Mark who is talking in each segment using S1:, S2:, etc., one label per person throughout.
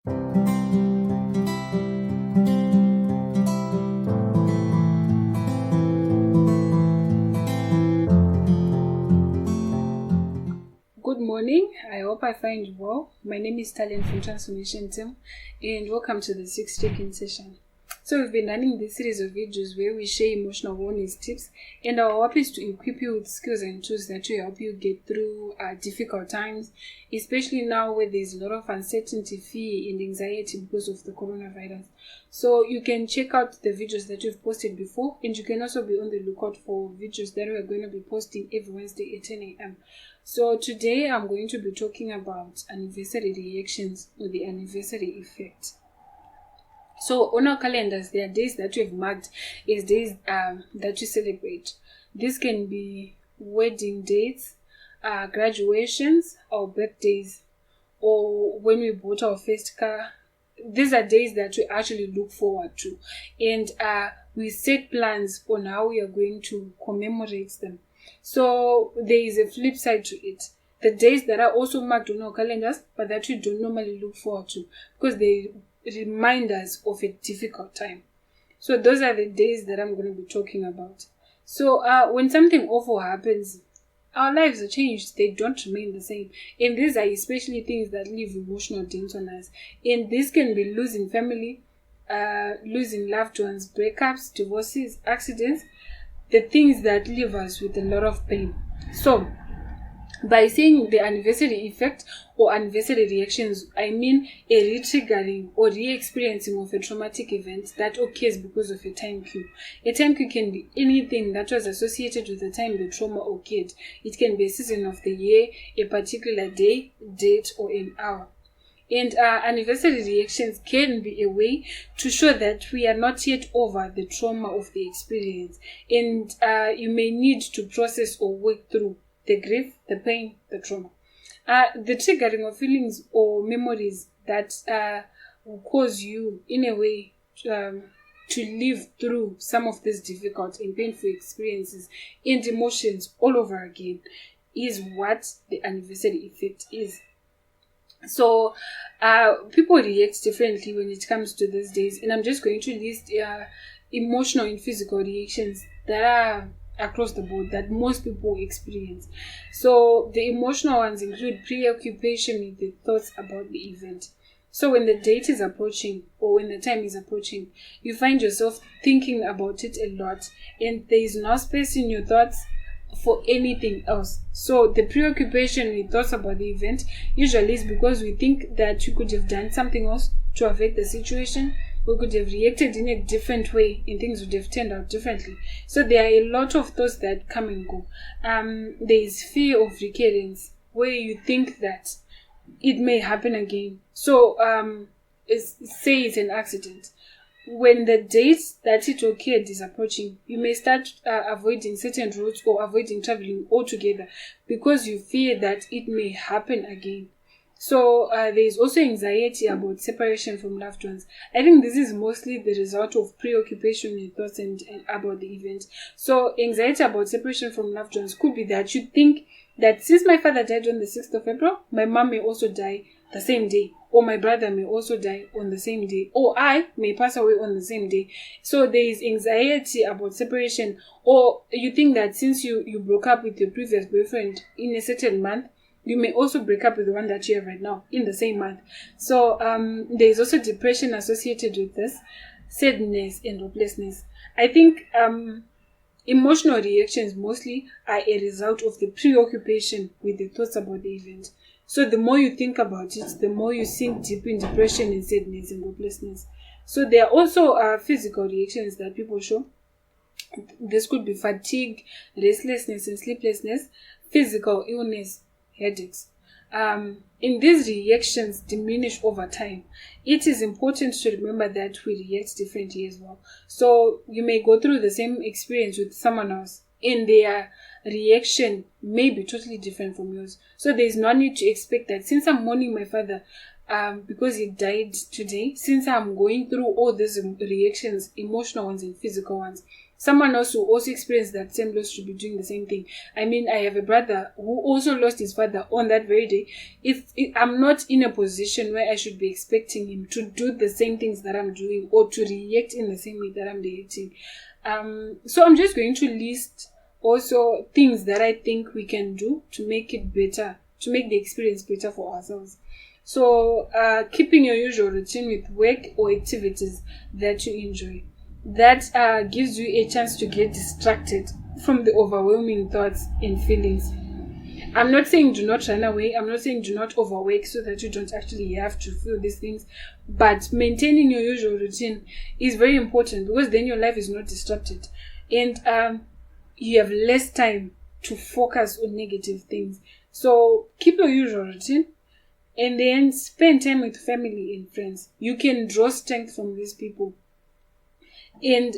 S1: Good morning. I hope I find you well. My name is Talian from Transformation Team, and welcome to the 6th check-in session. So we've been running this series of videos where we share emotional wellness tips, and our hope is to equip you with skills and tools that will help you get through difficult times, especially now where there's a lot of uncertainty, fear, and anxiety because of the coronavirus. So you can check out the videos that we've posted before, and you can also be on the lookout for videos that we're going to be posting every Wednesday at 10 a.m. So today I'm going to be talking about anniversary reactions or the anniversary effect. So on our calendars, there are days that we've marked as days that you celebrate. This can be wedding dates, graduations, or birthdays, or when we bought our first car. These are days that we actually look forward to, and we set plans on how we are going to commemorate them. So there is a flip side to it. The days that are also marked on our calendars, but that we don't normally look forward to because they remind us of a difficult time. So those are the days that I'm going to be talking about. So when something awful happens, our lives are changed. They don't remain the same. And these are especially things that leave emotional dents on us. And this can be losing family, losing loved ones, breakups, divorces, accidents, the things that leave us with a lot of pain. So by saying the anniversary effect or anniversary reactions, I mean a re-triggering or re-experiencing of a traumatic event that occurs because of a time cue. A time cue can be anything that was associated with the time the trauma occurred. It can be a season of the year, a particular day, date, or an hour. And anniversary reactions can be a way to show that we are not yet over the trauma of the experience. And you may need to process or work through the grief, the pain, the trauma. The triggering of feelings or memories that will cause you, in a way, to live through some of these difficult and painful experiences and emotions all over again is what the anniversary effect is. So people react differently when it comes to these days, and I'm just going to list emotional and physical reactions that are across the board that most people experience. So the emotional ones include preoccupation with the thoughts about the event. So when the date is approaching or when the time is approaching, you find yourself thinking about it a lot, and there is no space in your thoughts for anything else. So the preoccupation with thoughts about the event usually is because we think that you could have done something else to avoid the situation. We could have reacted in a different way and things would have turned out differently. So there are a lot of thoughts that come and go. There is fear of recurrence, where you think that it may happen again. So say it's an accident. When the date that it occurred is approaching, you may start avoiding certain routes or avoiding traveling altogether because you fear that it may happen again. So there is also anxiety about separation from loved ones. I think this is mostly the result of preoccupation with thoughts and about the event. So anxiety about separation from loved ones could be that you think that since my father died on the 6th of April, my mom may also die the same day, or my brother may also die on the same day, or I may pass away on the same day. So there is anxiety about separation, or you think that since you broke up with your previous boyfriend in a certain month, you may also break up with the one that you have right now in the same month. So there is also depression associated with this, sadness and hopelessness. I think emotional reactions mostly are a result of the preoccupation with the thoughts about the event. So the more you think about it, the more you sink deep in depression and sadness and hopelessness. So there are also physical reactions that people show. This could be fatigue, restlessness and sleeplessness, physical illness, headaches. And these reactions diminish over time. It is important to remember that we react differently as well. So you may go through the same experience with someone else, and their reaction may be totally different from yours. So there is no need to expect that since I'm mourning my father because he died today, since I'm going through all these reactions, emotional ones and physical ones, someone else who also experienced that same loss should be doing the same thing. I mean, I have a brother who also lost his father on that very day. If I'm not in a position where I should be expecting him to do the same things that I'm doing or to react in the same way that I'm reacting. So I'm just going to list also things that I think we can do to make it better, to make the experience better for ourselves. So keeping your usual routine with work or activities that you enjoy. That gives you a chance to get distracted from the overwhelming thoughts and feelings. I'm not saying do not run away. I'm not saying do not overwork so that you don't actually have to feel these things. But maintaining your usual routine is very important because then your life is not disrupted. And you have less time to focus on negative things. So keep your usual routine and then spend time with family and friends. You can draw strength from these people. And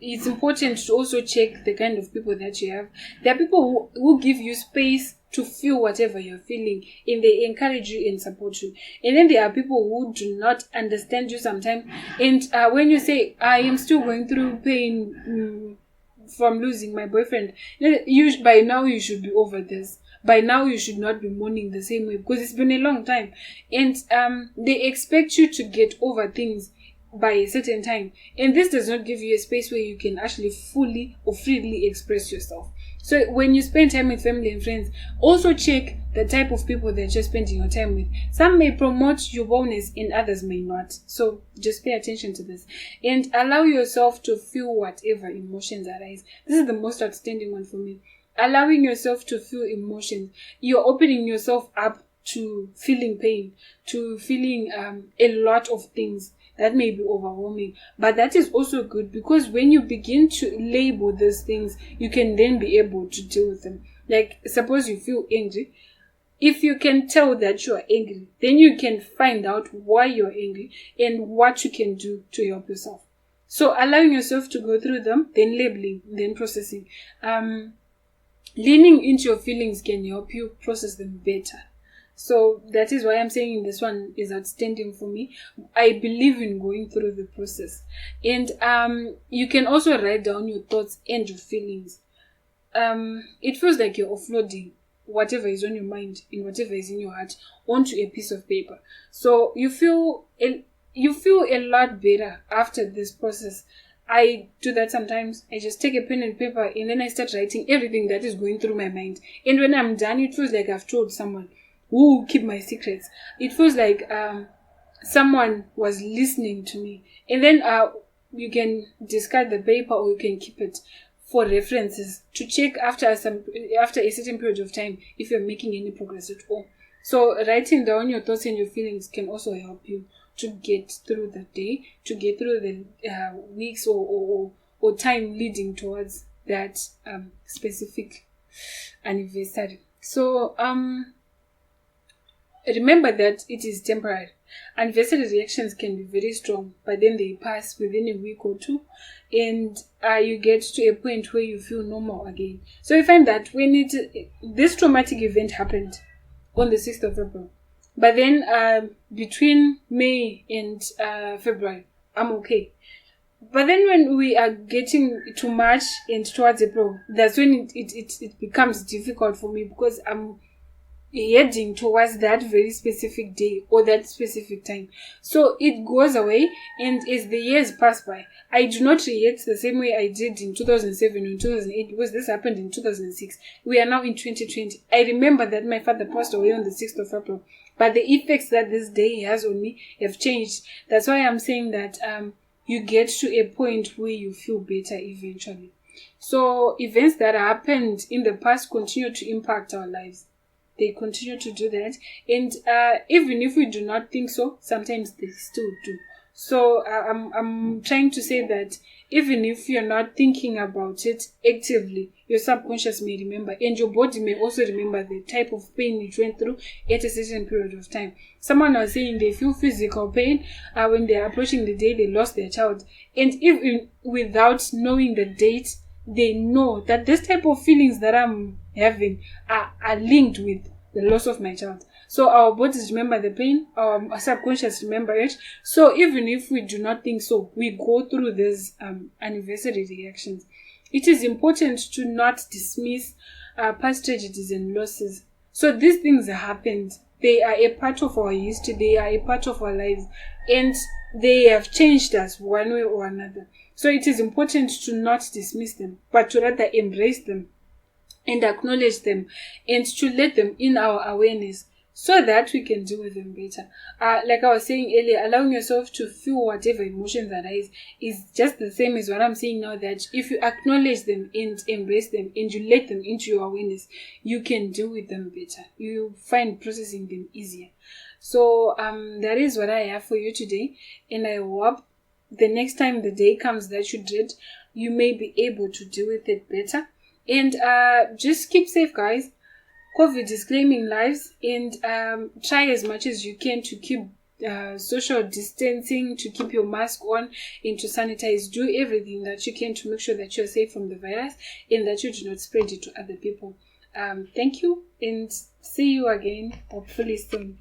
S1: it's important to also check the kind of people that you have. There are people who give you space to feel whatever you're feeling, and they encourage you and support you. And then there are people who do not understand you sometimes. And when you say, I am still going through pain from losing my boyfriend, by now you should be over this. By now you should not be mourning the same way because it's been a long time. And they expect you to get over things by a certain time, and this does not give you a space where you can actually fully or freely express yourself. So when you spend time with family and friends, also check the type of people that you're spending your time with. Some may promote your wellness and others may not, so just pay attention to this and allow yourself to feel whatever emotions arise. This is the most outstanding one for me. Allowing yourself to feel emotions. You're opening yourself up to feeling pain, to feeling a lot of things that may be overwhelming, but that is also good because when you begin to label these things, you can then be able to deal with them. Like, suppose you feel angry. If you can tell that you are angry, then you can find out why you're angry and what you can do to help yourself. So allowing yourself to go through them, then labeling, then processing. Leaning into your feelings can help you process them better. So that is why I'm saying this one is outstanding for me. I believe in going through the process. And you can also write down your thoughts and your feelings. It feels like you're offloading whatever is on your mind and whatever is in your heart onto a piece of paper. So you feel a lot better after this process. I do that sometimes. I just take a pen and paper and then I start writing everything that is going through my mind. And when I'm done, it feels like I've told someone who will keep my secrets. It feels like someone was listening to me. And then you can discard the paper or you can keep it for references to check after a certain period of time if you're making any progress at all. So writing down your thoughts and your feelings can also help you to get through the day, to get through the weeks or time leading towards that specific anniversary. So remember that it is temporary. Anniversary reactions can be very strong, but then they pass within a week or two, and you get to a point where you feel normal again. So you find that when this traumatic event happened on the 6th of April, but then between May and February, I'm okay. But then when we are getting to March and towards April, that's when it becomes difficult for me because I'm heading towards that very specific day or that specific time. So it goes away, and as the years pass by, I do not react the same way I did in 2007 or 2008 because this happened in 2006. We are now in 2020. I remember that my father passed away on the 6th of April, but the effects that this day has on me have changed. That's why I'm saying that you get to a point where you feel better eventually. So events that happened in the past continue to impact our lives. They continue to do that, and even if we do not think so, sometimes they still do. So I'm trying to say that even if you're not thinking about it actively, your subconscious may remember, and your body may also remember the type of pain you went through at a certain period of time. Someone was saying they feel physical pain when they're approaching the day they lost their child, and even without knowing the date, they know that this type of feelings that I'm having are linked with the loss of my child. So our bodies remember the pain, our subconscious remember it. So even if we do not think so, we go through these anniversary reactions. it is important to not dismiss past tragedies and losses. So these things happened. They are a part of our history. They are a part of our lives. And they have changed us one way or another. So it is important to not dismiss them, but to rather embrace them and acknowledge them and to let them in our awareness so that we can deal with them better. Like I was saying earlier, allowing yourself to feel whatever emotions arise is just the same as what I'm saying now, that if you acknowledge them and embrace them and you let them into your awareness, you can deal with them better. You find processing them easier. So that is what I have for you today, and I hope the next time the day comes that you dread, you may be able to deal with it better. And just keep safe, guys. COVID is claiming lives, and try as much as you can to keep social distancing, to keep your mask on, and to sanitize. Do everything that you can to make sure that you're safe from the virus and that you do not spread it to other people. Thank you, and see you again hopefully soon.